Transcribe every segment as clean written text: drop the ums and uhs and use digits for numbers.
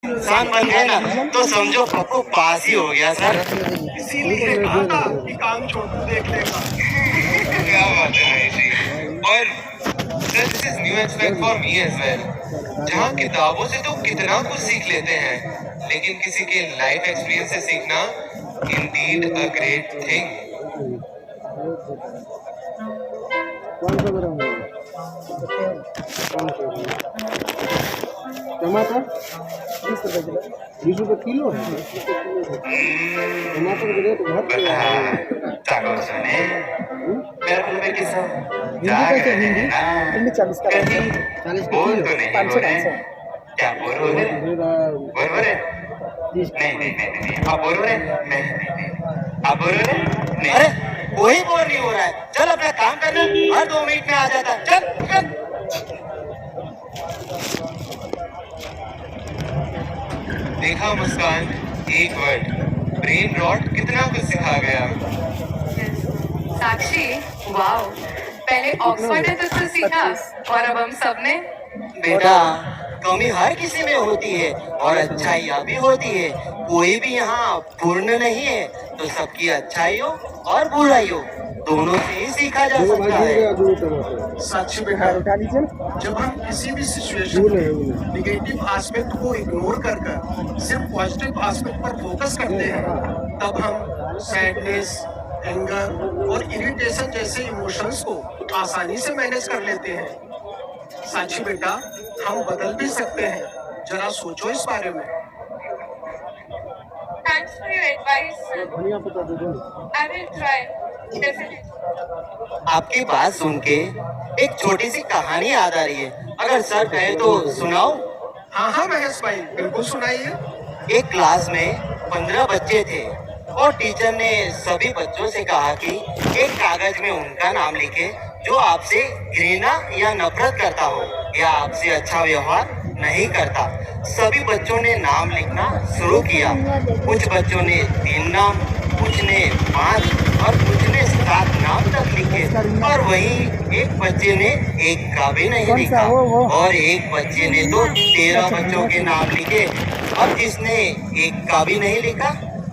इंसान बन गए ना तो समझो पप्पू पास ही हो गया सर। इसीलिए कहा था कि काम छोटू देख लेगा। क्या बात है भाई जी। और sir this is new expect for me as well. जहाँ किताबों से तो कितना कुछ सीख लेते हैं, लेकिन किसी के लाइफ एक्सपीरियंस से सीखना इंडीड अ ग्रेट थिंग। टमाटर 20 रुपए किलो, 20 रुपए किलो है। टमाटर के रेट घट गया है। चाको सुने मेरा तो मैं किसा 40 का 40 का बोल किलो, तो नहीं 500 बोल रहे। 500। क्या बोल रहे बोल रहे? नहीं आप बोल रहे नहीं आप बोल रहे नहीं। अरे वही बोल नहीं हो रहा है। चल अपना काम करना, हर 2 मिनट में आ जाता है। चल चल। देखा मुस्कान, एक वर्ड ब्रेन रॉट कितना कुछ सिखा गया। साक्षी, वाओ, पहले ऑक्सफोर्ड ने तुझसे सीखा और अब हम सब ने। बेटा कमी हर किसी में होती है और अच्छाइयाँ भी होती है। कोई भी यहाँ पूर्ण नहीं है, तो सबकी अच्छाई हो और बुराई हो दोनों से ही सीखा जा सकता है। साक्षी बेटा, जब हम किसी भी सिचुएशन में निगेटिव एस्पेक्ट को इग्नोर कर सिर्फ पॉजिटिव एस्पेक्ट पर फोकस करते हैं, तब हम सैडनेस, एंगर और इरिटेशन जैसे इमोशंस को आसानी से मैनेज कर लेते हैं। साक्षी बेटा, हम बदल भी सकते हैं, जरा सोचो इस बारे में। Thanks for your advice, sir. I will try, definitely. आपकी बात सुन के एक छोटी सी कहानी याद आ रही है। अगर सर कहे तो सुनाओ। हाँ हाँ महेश भाई, बिल्कुल सुनाइए। एक क्लास में 15 बच्चे थे और टीचर ने सभी बच्चों से कहा कि एक कागज में उनका नाम लिखे जो आपसे घृणा या नफरत करता हो या आपसे अच्छा व्यवहार नहीं करता। सभी बच्चों ने नाम लिखना शुरू किया। कुछ बच्चों ने 3 नाम, कुछ ने 5 और कुछ ने 7 नाम तक लिखे और वहीं एक बच्चे ने एक का भी नहीं लिखा और एक बच्चे ने तो 13 बच्चों के नाम लिखे। अब जिसने एक का भी नहीं लिखा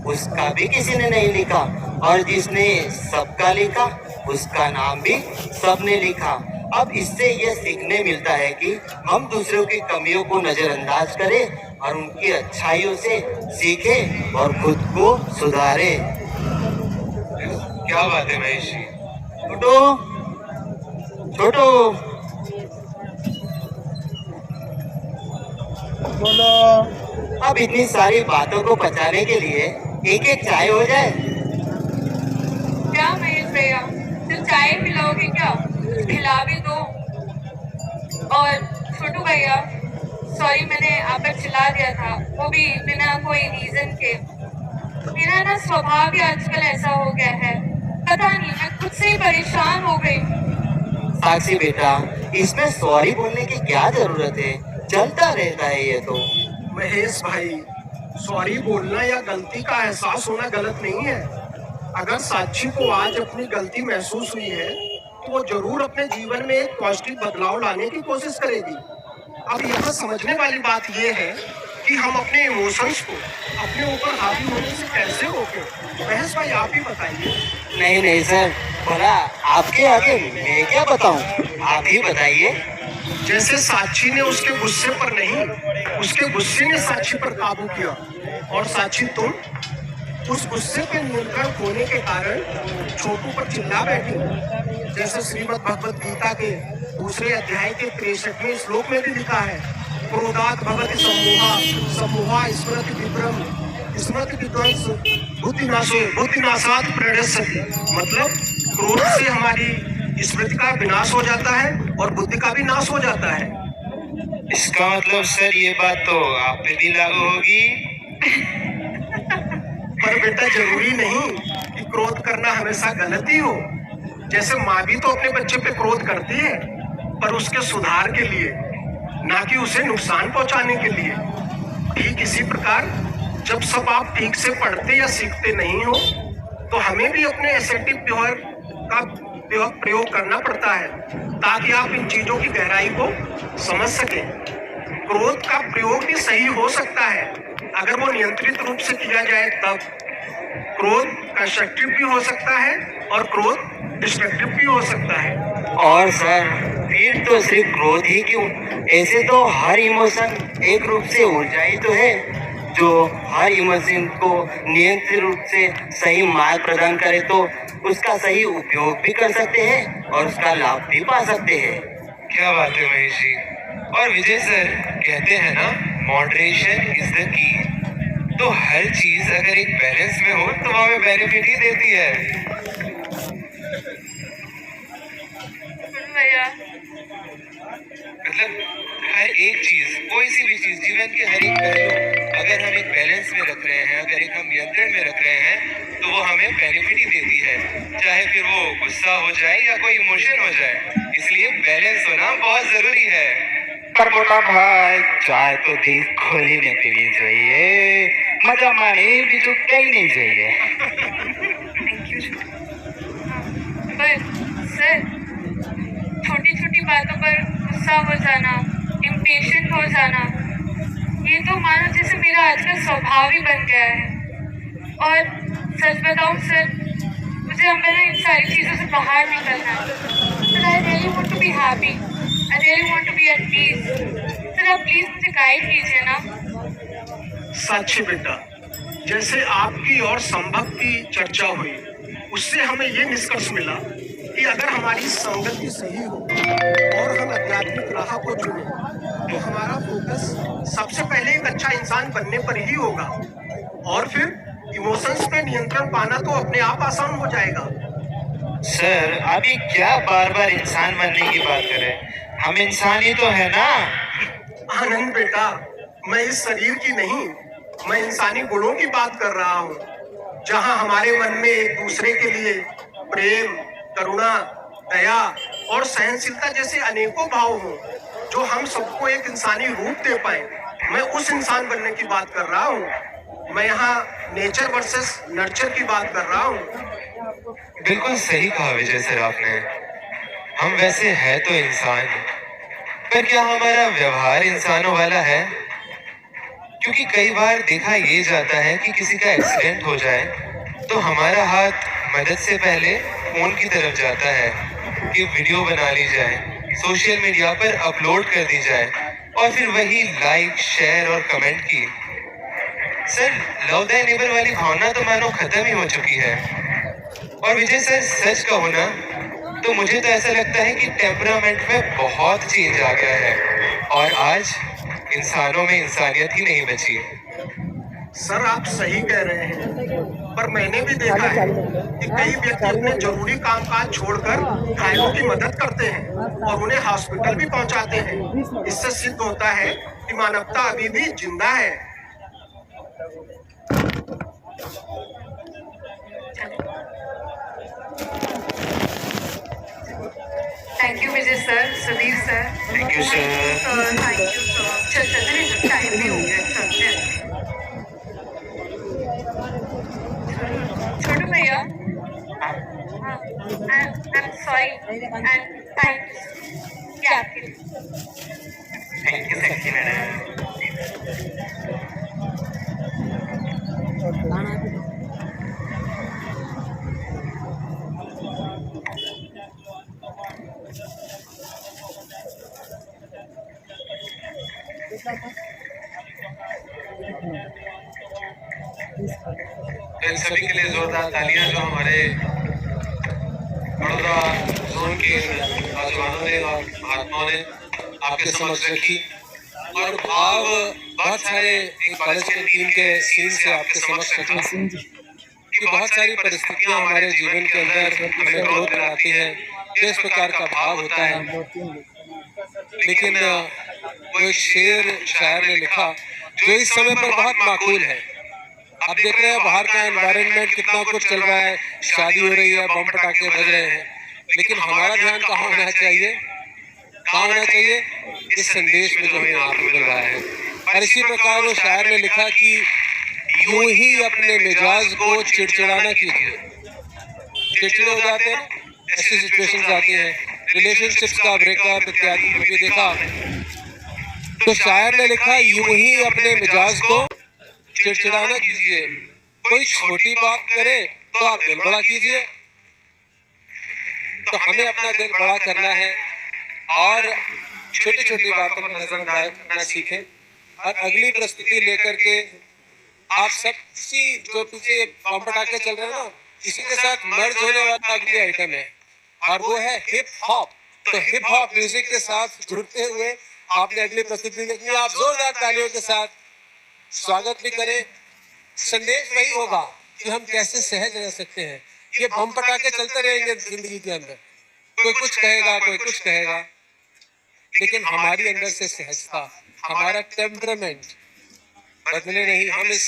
उसका भी किसी ने नहीं लिखा और जिसने सबका लिखा उसका नाम भी सबने लिखा। अब इससे यह सीखने मिलता है कि हम दूसरों की कमियों को नजरअंदाज करें और उनकी अच्छाइयों से सीखें और खुद को सुधारें। क्या बात है महेश जी। छोटो छोटो बोलो। अब इतनी सारी बातों को पचाने के लिए एक एक चाय हो जाए। क्या महेश भैया, सिर्फ चाय पिलाओगे क्या? खिला भी दो। और छोटू भैया, सॉरी मैंने आप पर चिल्ला दिया था, वो भी बिना कोई रीजन के। मेरा ना स्वभाव भी आजकल ऐसा हो गया है, पता नहीं, मैं खुद से ही परेशान हो गई। साक्षी बेटा, इसमें सॉरी बोलने की क्या जरूरत है? चलता रहता है ये तो। महेश भाई, सॉरी बोलना या गलती का एहसास होना गलत नहीं है। अगर साक्षी को आज अपनी गलती महसूस हुई है तो वो जरूर अपने जीवन में एक पॉजिटिव बदलाव लाने की कोशिश करेगी। अब यहाँ समझने वाली बात ये है कि हम अपने इमोशंस को अपने ऊपर हावी होने से कैसे रोकें। महेश भाई, आप ही बताइए। नहीं सर, भला आपके आगे मैं क्या बताऊं? आप ही बताइए। जैसे साक्षी ने उसके गुस्से पर नहीं, उसके गुस्से ने साक्षी पर काबू किया और साक्षी तुम उस गुस्से पे नियंत्रण खोने के कारण छोटू पर चिल्ला बैठी। जैसे श्रीमद् भगवत गीता के 2 अध्याय के 63वें श्लोक में भी लिखा है, क्रोधात् भवति सम्मोहा, सम्मोहा स्मृति विभ्रम, स्मृति विध्वंस, बुद्धिनाशात् प्रणश्यति। मतलब क्रोध से हमारी स्मृति का विनाश हो जाता है और बुद्धि का भी नाश हो जाता है। इसका मतलब सर ये बात तो आप पे भी लागू होगी। पर बेटा, जरूरी नहीं कि क्रोध करना हमेशा गलत ही हो। जैसे माँ भी तो अपने बच्चे पे क्रोध करती है, पर उसके सुधार के लिए, ना कि उसे नुकसान पहुंचाने के लिए। ठीक इसी प्रकार जब सब आप ठीक से पढ़ते या सीखते नहीं हो तो हमें भी अपने एसर्टिव व्यवहार का प्रयोग करना पड़ता है ताकि आप इन चीजों की गहराई को समझ सकें। क्रोध का प्रयोग भी सही हो सकता है अगर वो नियंत्रित रूप से किया जाए तब। क्रोध कंस्ट्रक्टिव भी हो सकता है और क्रोध डिस्ट्रक्टिव भी हो सकता है। और सर फिर तो सिर्फ क्रोध ही क्यों, ऐसे तो हर इमोशन एक रूप से ऊर्जा ही तो है जो हर इमोशन को नियंत्रित रूप से सही मार्ग प्रदान करे तो उसका सही उपयोग भी कर सकते हैं और उसका लाभ भी पा सकते हैं। क्या बात है महेश जी। और विजय सर कहते हैं ना, मॉडरेशन इज द की। तो हर चीज अगर एक बैलेंस में हो तो हमें बेनिफिट ही देती है। भैया मतलब हर एक चीज, कोई सी भी चीज, जीवन के हर एक पहलू अगर हम एक बैलेंस में रख रहे हैं, अगर एक हम नियंत्रण में रख रहे हैं तो वो हमें बेनिफिट ही देती है, चाहे फिर वो गुस्सा हो जाए या कोई इमोशन हो जाए। इसलिए बैलेंस होना बहुत जरूरी है। पर मोटा भाई चाय तो दिल खोलीने पीनी चाहिए, मजा माने बीजू कहीं नहीं चाहिए। Thank you. पर सर छोटी छोटी बातों पर गुस्सा हो जाना, इम्पेशेंट हो जाना, ये तो मानो जैसे मेरा आजकल स्वभाव ही बन गया है। और सच बताऊं सर, मुझे अब मैंने इन सारी चीज़ों से बाहर निकलना है। Sir I really want to be happy, I really want to be at peace. Sir आप प्लीज मुझे गाइड कीजिए ना। साक्षी बेटा, जैसे आपकी और संभव की चर्चा हुई उससे हमें ये निष्कर्ष मिला कि अगर हमारी संगति सही हो और हम आध्यात्मिक राह को चुने तो हमारा फोकस सबसे पहले एक अच्छा इंसान बनने पर ही होगा और फिर इमोशंस पे नियंत्रण पाना तो अपने आप आसान हो जाएगा। सर अभी क्या बार बार इंसान बनने की बात करें, हम इंसान ही तो है ना। आनंद बेटा, मैं इस शरीर की नहीं, मैं इंसानी गुणों की बात कर रहा हूँ, जहाँ हमारे मन में एक दूसरे के लिए प्रेम, करुणा, दया और सहनशीलता जैसे अनेकों भाव हों जो हम सबको एक इंसानी रूप दे पाए। मैं उस इंसान बनने की बात कर रहा हूँ। मैं यहाँ नेचर वर्सेस नर्चर की बात कर रहा हूँ। बिल्कुल सही कहा विजय सर आपने। हम वैसे है तो इंसान, पर क्या हमारा व्यवहार इंसानों वाला है? क्योंकि कई बार देखा ये जाता है कि किसी का एक्सीडेंट हो जाए तो हमारा हाथ मदद से पहले फोन की तरफ जाता है कि वीडियो बना ली जाए, सोशल मीडिया पर अपलोड कर दी जाए और फिर वही लाइक, शेयर और कमेंट की। सर लव द नेबर वाली भावना तो मानो खत्म ही हो चुकी है। और विजय सर सच कहो ना तो मुझे तो ऐसा लगता है कि टेम्परामेंट में बहुत चेंज आ गया है और आज इंसानों में इंसानियत ही नहीं बची। सर आप सही कह रहे हैं, पर मैंने भी देखा है कि कई व्यक्ति अपने जरूरी कामकाज छोड़कर घायलों की मदद करते हैं और उन्हें हॉस्पिटल भी पहुंचाते हैं। इससे सिद्ध होता है कि मानवता अभी भी जिंदा है। Thank you Vijay sir, Sudhir sir. Thank you sir. Thank you sir. चल टाइम भी हो गया, चलते हैं। छोटू भैया, I am sorry and thank you. क्या आपके लिए? Thank you sexy madam. इन सभी के लिए जोरदार तालियां जो हमारे बड़ौदा जोन के नौजवानों ने और महात्माओं ने आपके समक्ष रखी और भाव बहुत सारे एक कॉलेज के टीम के सीन से आपके समक्ष रखा कि बहुत सारी परिस्थितियां हमारे जीवन के अंदर हमें क्रोध दिलाती हैं, किस प्रकार का भाव होता है। लेकिन वो एक शेर शायर ने लिखा जो इस समय पर बहुत माकूल है। आप देख रहे हैं बाहर का एनवायरनमेंट कितना कुछ चल रहा है, शादी हो रही है, बम पटाखे बज रहे हैं, लेकिन हमारा ध्यान कहाँ होना चाहिए? कहाँ होना चाहिए? इस संदेश में जो हमें आप मिल रहा है। और इसी प्रकार वो शायर ने लिखा कि यूं ही अपने मिजाज को चिड़चिड़ाना कीजिए। चिड़चिड़े हो जाते हैं, ऐसी सिचुएशंस आती हैं, रिलेशनशिप्स का ब्रेकअप इत्यादि भी देखा आपने। तो शायर ने लिखा, यूं ही अपने मिजाज को चिड़चिड़ाना कीजिए, कोई छोटी बात करे तो आप दिल बड़ा कीजिए। तो हमें अपना दिल बड़ा करना है और छोटी छोटी बातों पर नजर रखना सीखें। और अगली प्रस्तुति लेकर के आप सब इसी जो पीछे बम पटाखे चल रहे हैं ना, इसी के साथ मर्ज होने वाला अगली आइटम है और वो है हिप हॉप। तो हिप हॉप म्यूजिक के साथ जुड़ते हुए आपने अगली प्रस्तुति देखी। आप जोरदार तालियों के साथ स्वागत भी करें। संदेश वही होगा कि हम कैसे सहज रह सकते हैं। ये बम पटाखे चलते रहेंगे जिंदगी के अंदर, कोई कुछ कहेगा, कोई कुछ कहेगा, लेकिन हमारी अंदर से सहजता, हमारा टेम्परामेंट बदले नहीं। हम इस